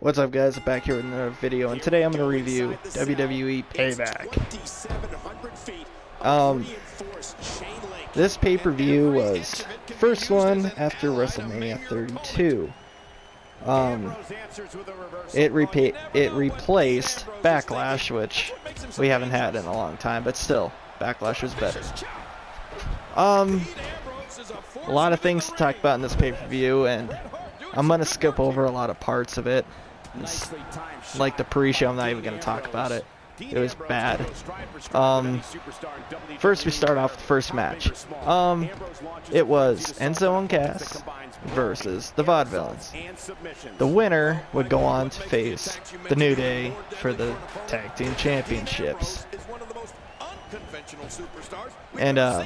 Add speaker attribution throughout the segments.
Speaker 1: What's up, guys? I'm back here with another video, and today I'm going to review WWE Payback. This pay-per-view was the first one after WrestleMania 32. It replaced Backlash, which we haven't had in a long time, but still, Backlash was better. A lot of things to talk about in this pay-per-view, and I'm going to skip over a lot of parts of it. It's like the pre-show, I'm not even going to talk about it. It was bad. First we start off with the first match. It was Enzo and Cass versus the Vaudevillains. The winner would go on to face the New Day for the Tag Team Championships. And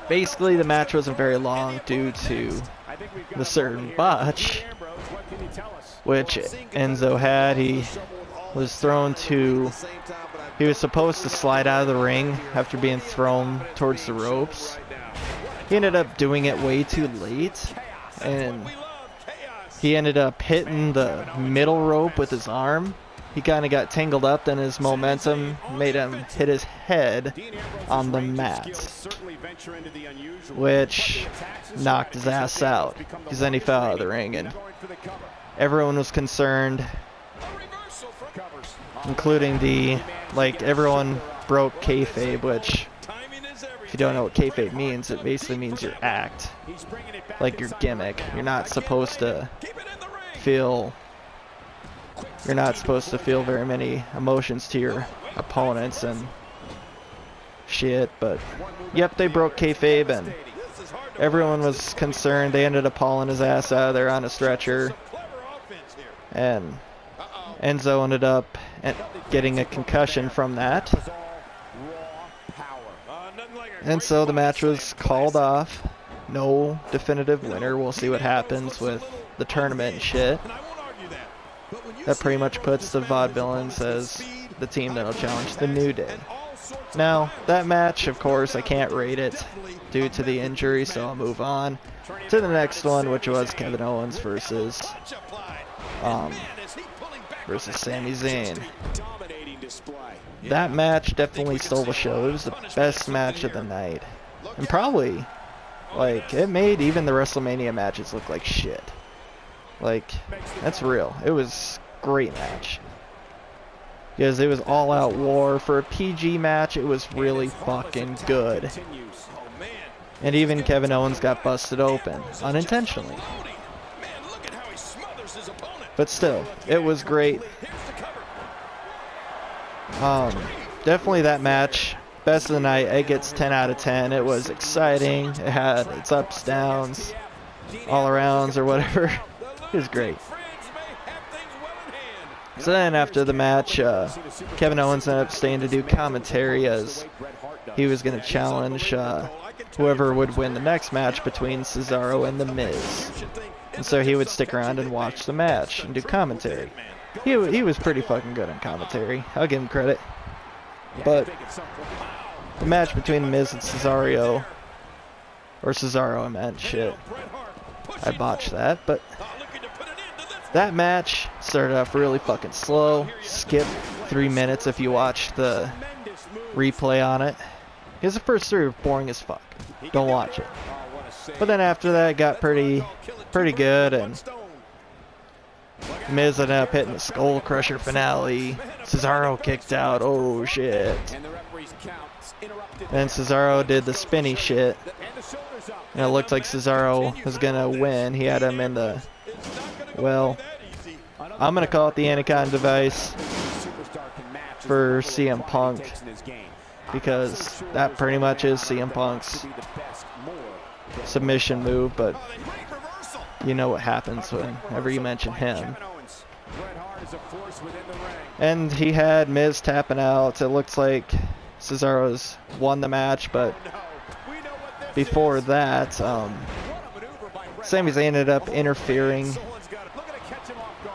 Speaker 1: basically the match wasn't very long due to the certain botch which Enzo had. He was supposed to slide out of the ring after being thrown towards the ropes. He ended up doing it way too late, and he ended up hitting the middle rope with his arm. He kind of got tangled up, then his momentum made him hit his head on the mat, which knocked his ass out, because then he fell out of the ring, and everyone was concerned, including everyone broke kayfabe, which, if you don't know what kayfabe means, it basically means your act, like your gimmick. You're not supposed to feel very many emotions to your opponents and shit, but yep, they broke kayfabe, and everyone was concerned. They ended up hauling his ass out of there on a stretcher, and Enzo ended up getting a concussion from that. And so the match was called off. No definitive winner. We'll see what happens with the tournament and shit. That pretty much puts the Vaudevillains as the team that'll challenge the New Day. Now, that match, of course, I can't rate it due to the injury, so I'll move on to the next one, which was Kevin Owens versus Sami Zayn. That match definitely stole the show. It was the best match of the night, and probably, it made even the WrestleMania matches look like shit. That's real. It was a great match, because it was all-out war. For a PG match, it was really fucking good. And even Kevin Owens got busted open, unintentionally. But still, it was great. Definitely that match, best of the night. It gets 10 out of 10. It was exciting. It had its ups, downs, all-arounds, or whatever. It was great. So then after the match, Kevin Owens ended up staying to do commentary, as he was going to challenge whoever would win the next match between Cesaro and The Miz. And so he would stick around and watch the match and do commentary. He was pretty fucking good on commentary. I'll give him credit. But the match between The Miz and Cesaro, or Cesaro, I meant, shit. I botched that, but that match started off really fucking slow. Skip 3 minutes if you watch the replay on it, because the first three were boring as fuck. Don't watch it. But then after that, it got pretty good, and Miz ended up hitting the Skull Crusher finale. Cesaro kicked out. Oh shit. And Cesaro did the spinny shit, and it looked like Cesaro was gonna win. He had him in the, well, I'm gonna call it the Anaconda device for CM Punk, because that pretty much is CM Punk's submission move, but you know what happens whenever you mention him. And he had Miz tapping out. It looks like Cesaro's won the match, but before that, Sami Zayn ended up interfering,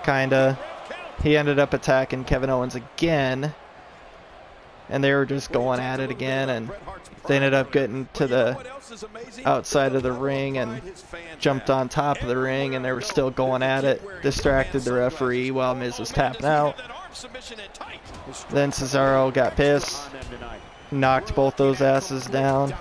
Speaker 1: kinda. He ended up attacking Kevin Owens again, and they were just going at it again, and they ended up getting to the outside of the ring and jumped on top of the ring, and they were still going at it, distracted the referee while Miz was tapping out. Then Cesaro got pissed, knocked both those asses down,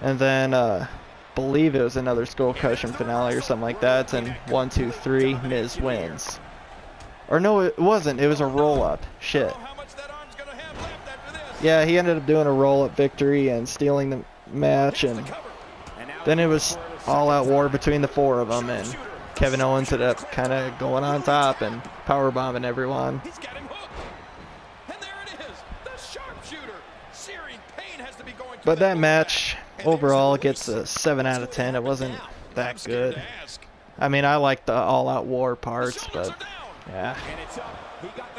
Speaker 1: and then believe it was another skull crushing finale or something like that, and 1, 2, 3, Miz wins. Or no, it wasn't, it was a roll-up. Shit. Yeah, he ended up doing a roll-up victory and stealing the match, and then it was all-out war between the four of them, and Kevin Owens ended up kind of going on top and powerbombing everyone. But that match overall gets a 7 out of 10. It wasn't that good. I mean, I like the all-out war parts, but yeah.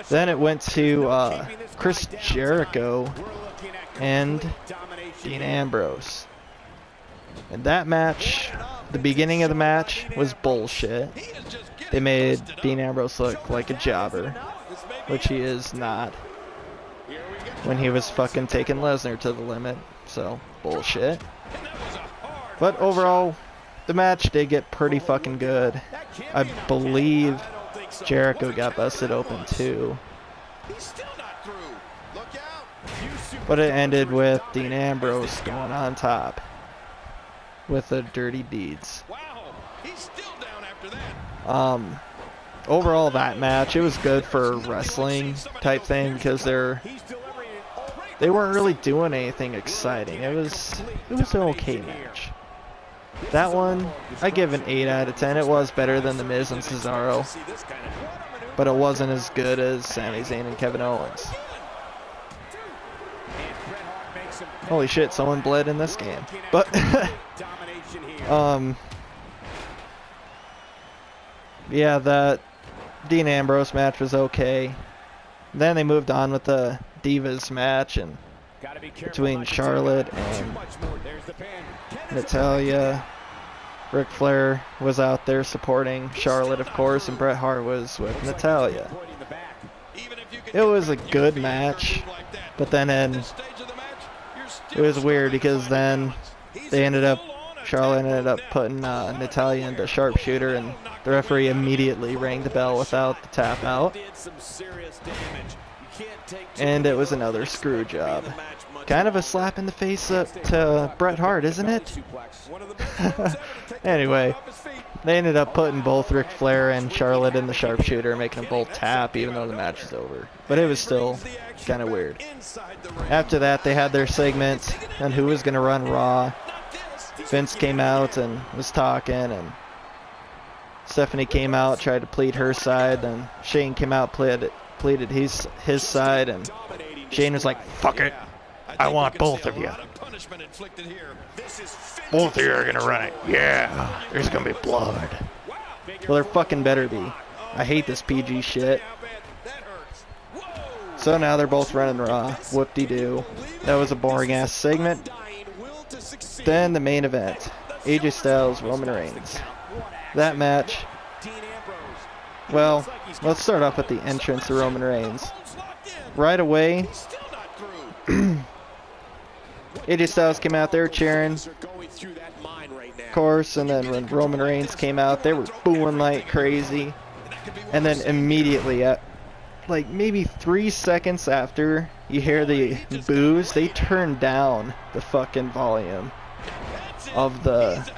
Speaker 1: Then it went to Chris Jericho and Dean Ambrose. And that match, the beginning of the match was bullshit. They made Dean Ambrose look like a jobber, which he is not, when he was fucking taking Lesnar to the limit. So, bullshit. But overall, the match did get pretty fucking good. I believe Jericho got busted open too. But it ended with Dean Ambrose going on top with the dirty deeds. Overall, that match, it was good for a wrestling type thing because they weren't really doing anything exciting. It was an okay match. That one, I give an 8 out of 10. It was better than The Miz and Cesaro, but it wasn't as good as Sami Zayn and Kevin Owens. Holy shit, someone bled in this game. But yeah, that Dean Ambrose match was okay. Then they moved on with the Divas match and between Charlotte and Natalya. Ric Flair was out there supporting Charlotte, of course, and Bret Hart was with Natalya. It was a good match, but then it was weird because then Charlotte ended up putting Natalya into sharpshooter, and the referee immediately rang the bell without the tap out. And it was another screw job. Kind of a slap in the face to Bret Hart, isn't it? Anyway, they ended up putting both Ric Flair and Charlotte in the sharpshooter, making them both tap even though the match is over. But it was still kind of weird. After that, they had their segment on who was going to run Raw. Vince came out and was talking, and Stephanie came out, tried to plead her side, then Shane came out, pleaded his side, and Shane was like, "Fuck it, I want both of you. Both of you are gonna run it. Yeah, there's gonna be blood." Well, there fucking better be. I hate this PG shit. So now they're both running Raw. Whoop-de-doo. That was a boring ass segment. Then the main event, AJ Styles, Roman Reigns. That match, well, let's start off with the entrance of Roman Reigns. Right away, AJ Styles came out there cheering, of course, and then when Roman Reigns came out, they were booing like crazy. And then immediately, at like maybe 3 seconds after you hear the boos, they turn down the fucking volume of the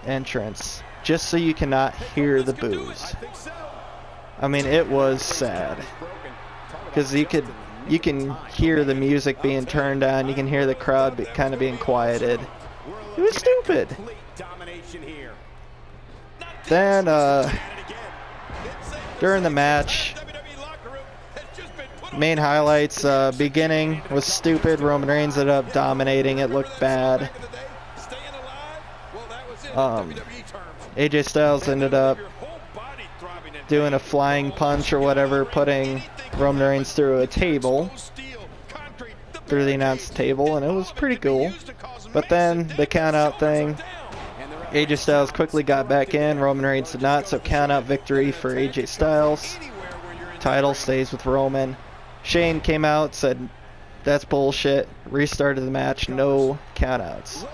Speaker 1: entrance just so you cannot hear the boos. I mean, it was sad because you can hear the music being turned down, you can hear the crowd kind of being quieted. It was stupid. Then during the match, main highlights, beginning was stupid. Roman Reigns ended up dominating. It looked bad. AJ Styles ended up doing a flying punch or whatever, putting Roman Reigns through a table, through the announce table, and it was pretty cool. But then the count out thing, AJ Styles quickly got back in, Roman Reigns did not, so count out victory for AJ Styles. Title stays with Roman. Shane came out, said that's bullshit, restarted the match, no countouts.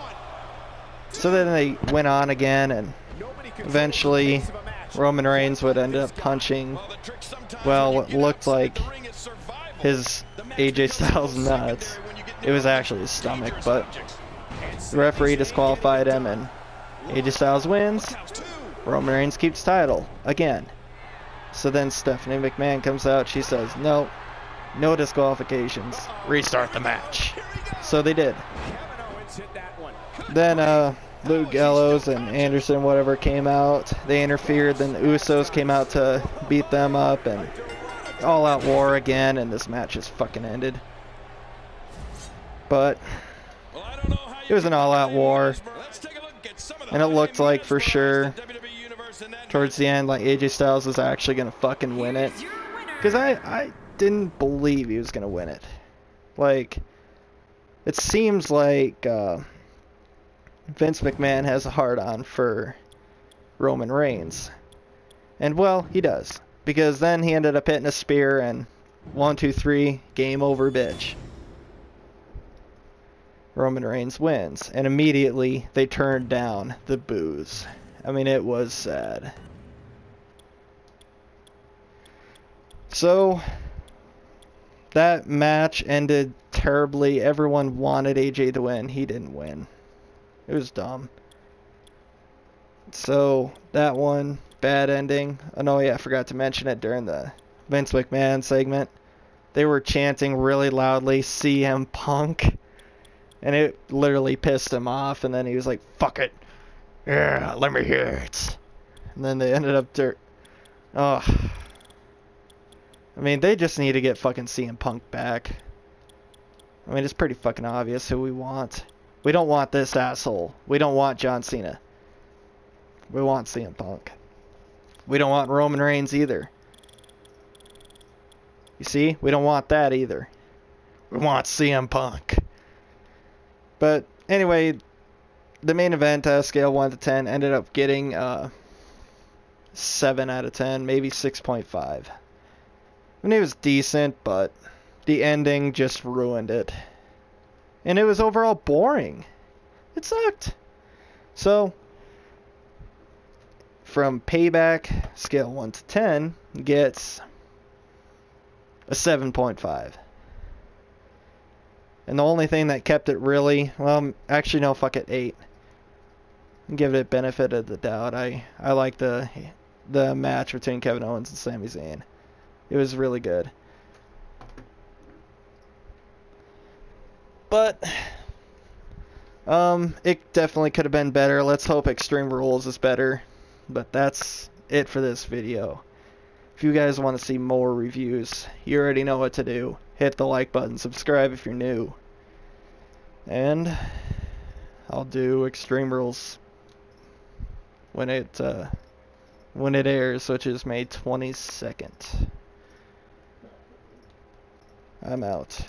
Speaker 1: So then they went on again, and eventually Roman Reigns would end up punching, well, what looked like his AJ Styles nuts. It was actually his stomach, but the referee disqualified him, and AJ Styles wins. Roman Reigns keeps title again. So then Stephanie McMahon comes out. She says, no disqualifications. Restart the match. So they did. Then Luke Gallows and Anderson, whatever, came out. They interfered. Then the Usos came out to beat them up, and all-out war again, and this match just fucking ended. But it was an all-out war, and it looked like for sure towards the end like AJ Styles was actually gonna fucking win it, because I didn't believe he was gonna win it. Like, it seems like Vince McMahon has a hard-on for Roman Reigns, and well, he does, because then he ended up hitting a spear and 1, 2, 3, game over, bitch. Roman Reigns wins, and immediately they turned down the boos. I mean, it was sad. So that match ended terribly. Everyone wanted AJ to win. He didn't win. It was dumb. So that one, bad ending. Oh no, yeah, I forgot to mention it during the Vince McMahon segment. They were chanting really loudly, CM Punk. And it literally pissed him off, and then he was like, fuck it. Yeah, let me hear it. And then they ended up I mean, they just need to get fucking CM Punk back. I mean, it's pretty fucking obvious who we want. We don't want this asshole. We don't want John Cena. We want CM Punk. We don't want Roman Reigns either. You see? We don't want that either. We want CM Punk. But anyway, the main event, scale 1 to 10, ended up getting 7 out of 10, maybe 6.5. I mean, it was decent, but the ending just ruined it. And it was overall boring. It sucked. So, from Payback, scale 1 to 10, gets a 7.5. And the only thing that kept it really, well, actually no, fuck it, 8. Give it benefit of the doubt. I like the match between Kevin Owens and Sami Zayn. It was really good. But it definitely could have been better. Let's hope Extreme Rules is better. But that's it for this video. If you guys want to see more reviews, you already know what to do. Hit the like button, subscribe if you're new. And I'll do Extreme Rules when it airs, which is May 22nd. I'm out.